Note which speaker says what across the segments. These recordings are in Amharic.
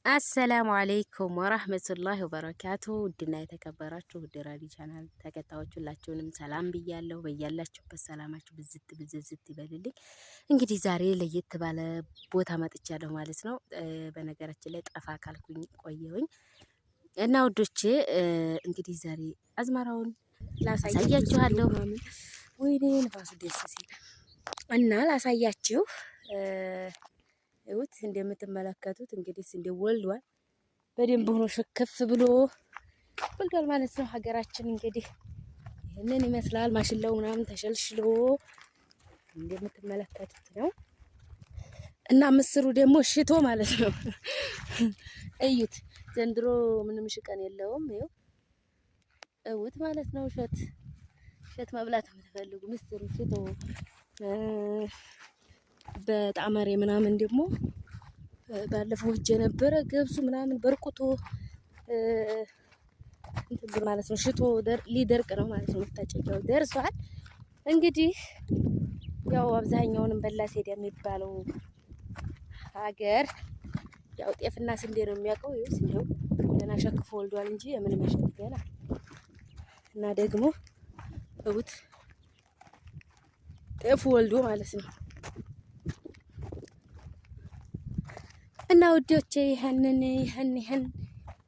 Speaker 1: አሰላሙ አለይኩም ወራህመቱላሂ ወበረካቱ። ውድና የተከበራችሁ ውድ ራዲ ቻናል ተከታዮች ሁላችሁንም ሰላም ብያለሁ። በያላችሁበት ሰላማችሁ ብዝዝት ይበልልኝ። እንግዲህ ዛሬ ለየት ባለ ቦታ መጥቻለሁ ማለት ነው። በነገራችን ላይ ጠፋ ካልኩኝ ቆየሁኝ እና ውዶቼ እንግዲህ ዛሬ አዝመራውን ላሳያችኋለሁ። ወይኔ ንፋሱ ደስ ሲል እና ላሳያችሁ እውት እንደምትመለከቱት እንግዲህ እንደ ወልዷል በደንብ ሆኖ ሽክፍ ብሎ ወልዷል ማለት ነው። ሀገራችን እንግዲህ ይሄንን ይመስላል። ማሽላው ምናምን ተሸልሽሎ እንደምትመለከቱት ነው እና ምስሩ ደግሞ ሽቶ ማለት ነው። እዩት፣ ዘንድሮ ምንም ሽቀን የለውም። ይኸው እውት ማለት ነው። እሸት መብላት የምትፈልጉ ምስሩ ሽቶ በጣመሬ ምናምን ደግሞ ባለፈው እጄ ነበረ ገብሱ ምናምን በርቁቶ እንትን ማለት ነው። ሽቶ ሊደርቅ ነው ማለት ነው። መታጨቂያው ደርሷል። እንግዲህ ያው አብዛኛውንም በላ ሴድ የሚባለው ሀገር ያው ጤፍና ስንዴ ነው የሚያውቀው። ይኸው ስንዴው ገና ሸክፎ ወልዷል እንጂ የምን መሸጥ ገና እና ደግሞ እውት ጤፉ ወልዶ ማለት ነው። እና ውዶቼ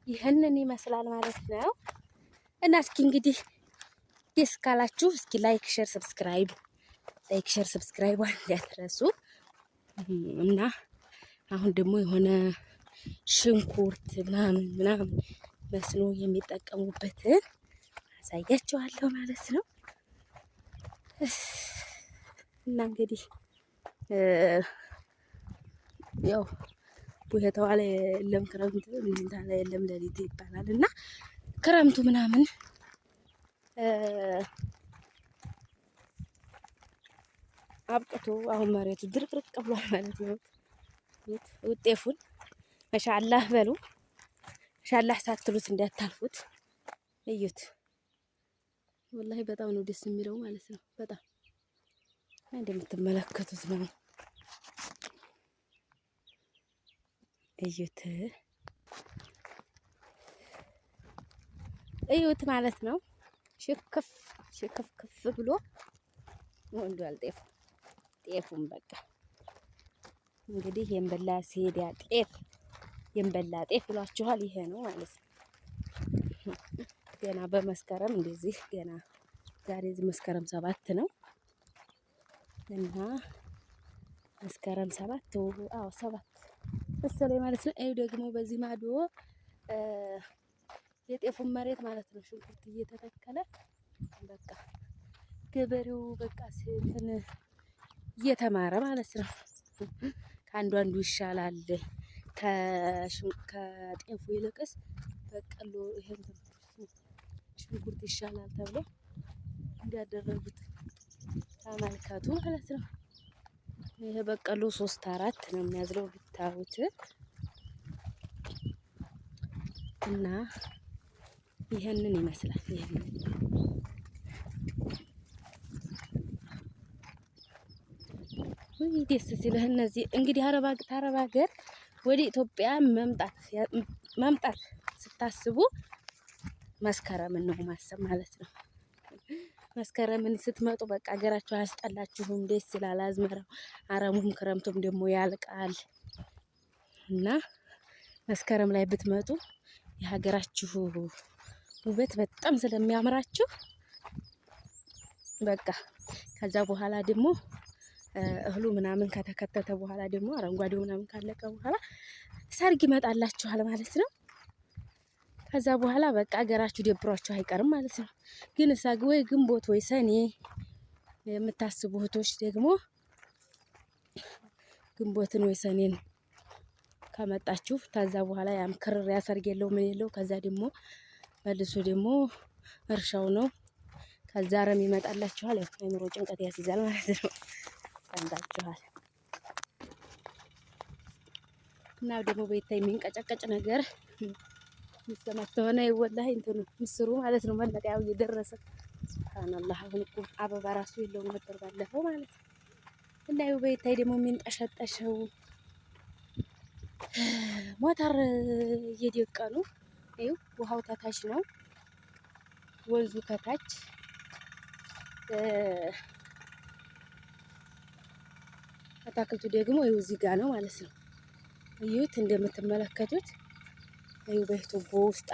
Speaker 1: ይህንን ይመስላል ማለት ነው። እና እስኪ እንግዲህ ደስ ካላችሁ እስኪ ላይክ ሼር ሰብስክራይብ እንዳትረሱ። እና አሁን ደግሞ የሆነ ሽንኩርት ምናምን መስኖ የሚጠቀሙበትን አሳያችኋለሁ ማለት ነው። እና እንግዲህ ያው የተዋለ የለም ክረምት እንታለ የለም ለሊት ይባላል። እና ክረምቱ ምናምን አብቅቶ አሁን መሬቱ ድርቅርቅ ብሏል ማለት ነው። ውጤፉን ማሻአላህ በሉ። ማሻአላህ ሳትሉት እንዳታልፉት። እዩት፣ ወላሂ በጣም ነው ደስ የሚለው ማለት ነው። በጣም እንደምትመለከቱት ነው። እዩት ማለት ነው። ሽክፍ ብሎ ወንዷል ጤፉን በቃ እንግዲህ የንበላ ሲሄድ የንበላ ጤፍ ይሏችኋል። ይሄ ነው ማለት ነው። ገና በመስከረም እንደዚህ ገና ዛሬ መስከረም 7 ነው እና መስከረም 7 7 መሰለኝ ማለት ነው። ይሄ ደግሞ በዚህ ማዶ የጤፉን መሬት ማለት ነው ሽንኩርት እየተተከለ በቃ ገበሬው በቃ እንትን እየተማረ ማለት ነው። ከአንዱ ይሻላል ከጤፉ ይልቅስ በቀሎ ይሄን ሽንኩርት ይሻላል ተብሎ እንዲያደረጉት ተመልከቱ ማለት ነው። ይሄ በቀሎ 3-4 ነው የሚያዝለው ብታዩት እና ይሄንን ይመስላል። ወይ ደስ ሲል እነዚህ እንግዲህ አረብ ሀገር ወደ ኢትዮጵያ መምጣት ስታስቡ መስከረምን ነው ማሰብ ማለት ነው። መስከረምን ስትመጡ በቃ ሀገራችሁ አያስጠላችሁም፣ ደስ ይላል። አዝመራው አረሙም ክረምቱም ደግሞ ያልቃል እና መስከረም ላይ ብትመጡ የሀገራችሁ ውበት በጣም ስለሚያምራችሁ በቃ ከዛ በኋላ ደግሞ እህሉ ምናምን ከተከተተ በኋላ ደግሞ አረንጓዴው ምናምን ካለቀ በኋላ ሰርግ ይመጣላችኋል ማለት ነው። ከዛ በኋላ በቃ ሀገራችሁ ደብሯችሁ አይቀርም ማለት ነው። ግን እሳግ ወይ ግንቦት ወይ ሰኔ የምታስቡ እህቶች ደግሞ ግንቦትን ወይ ሰኔን ከመጣችሁ ከዛ በኋላ ያም ክርር ያሰርግ የለው ምን የለው። ከዛ ደግሞ መልሶ ደግሞ እርሻው ነው። ከዛ አረም ይመጣላችኋል። ያው አይምሮ ጭንቀት ያስይዛል ማለት ነው። ሰምታችኋል። እና ደግሞ በይታይ የሚንቀጨቀጭ ነገር ይሰማት ሆነ ወላሂ እንትኑ ምስሩ ማለት ነው። መለቀያው እየደረሰ ሱብሃንአላህ። አሁን እኮ አበባ ራሱ የለውም ነበር ባለፈው ማለት ነው። እና ይኸው በይታይ ደግሞ የሚንጠሸጠሸው ሞተር እየደቀኑ ይኸው ውሃው ከታች ነው፣ ወንዙ ከታች አታክልቱ ደግሞ ይኸው እዚህ ጋር ነው ማለት ነው። እዩት እንደምትመለከቱት ይኸው በቱቦ ውስጣ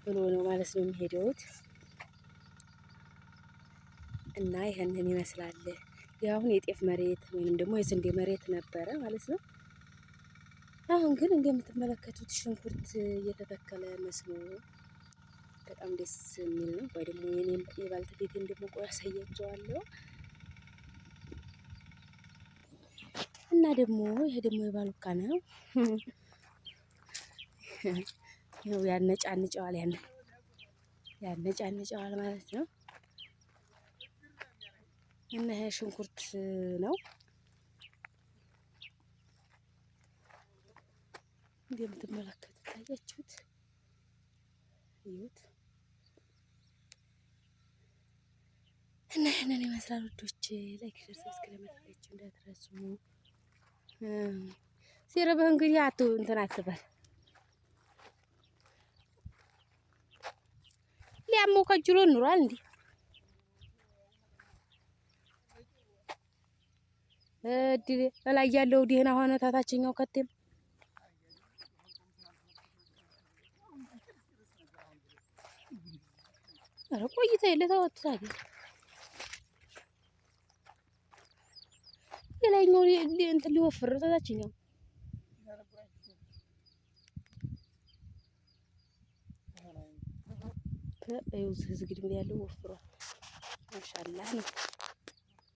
Speaker 1: ብሎ ነው ማለት ነው የሚሄደውት እና ይሄንን ይመስላል። ያሁን የጤፍ መሬት ወይንም ደግሞ የስንዴ መሬት ነበረ ማለት ነው። አሁን ግን እንደምትመለከቱት ሽንኩርት እየተተከለ መስሎ በጣም ደስ የሚል ነው። ወይ ደግሞ የኔም የባልተቤቴን ደግሞ ቆይ አሳያቸዋለሁ። እና ደግሞ ይሄ ደግሞ የባሉካ ነው። ይኸው ያነጫንጨዋል ያነጫንጨዋል ማለት ነው። እና ይሄ ሽንኩርት ነው እንደምትመለከቱት ታያችሁት። እዩት እና ይሄንን ይመስላል ውዶች። ላይክ ሼር ሰብስክራይብ ማድረጋችሁ እንዳትረሱ። ሲርብህ እንግዲህ እንትን አትበል። ሊያመው ከጅሎ ኑሯል እንዴ እድል ላይ ያለው ደህና ሆነ። ታታችኛው ከቴም አረ ቆይታ የለ ተወጥ ታዲያ የላይኛው እንትን ሊወፍር ታታችኛው እዩት። እዚህ ግድም ያለው ወፍሯል። ማሻአላህ ነው።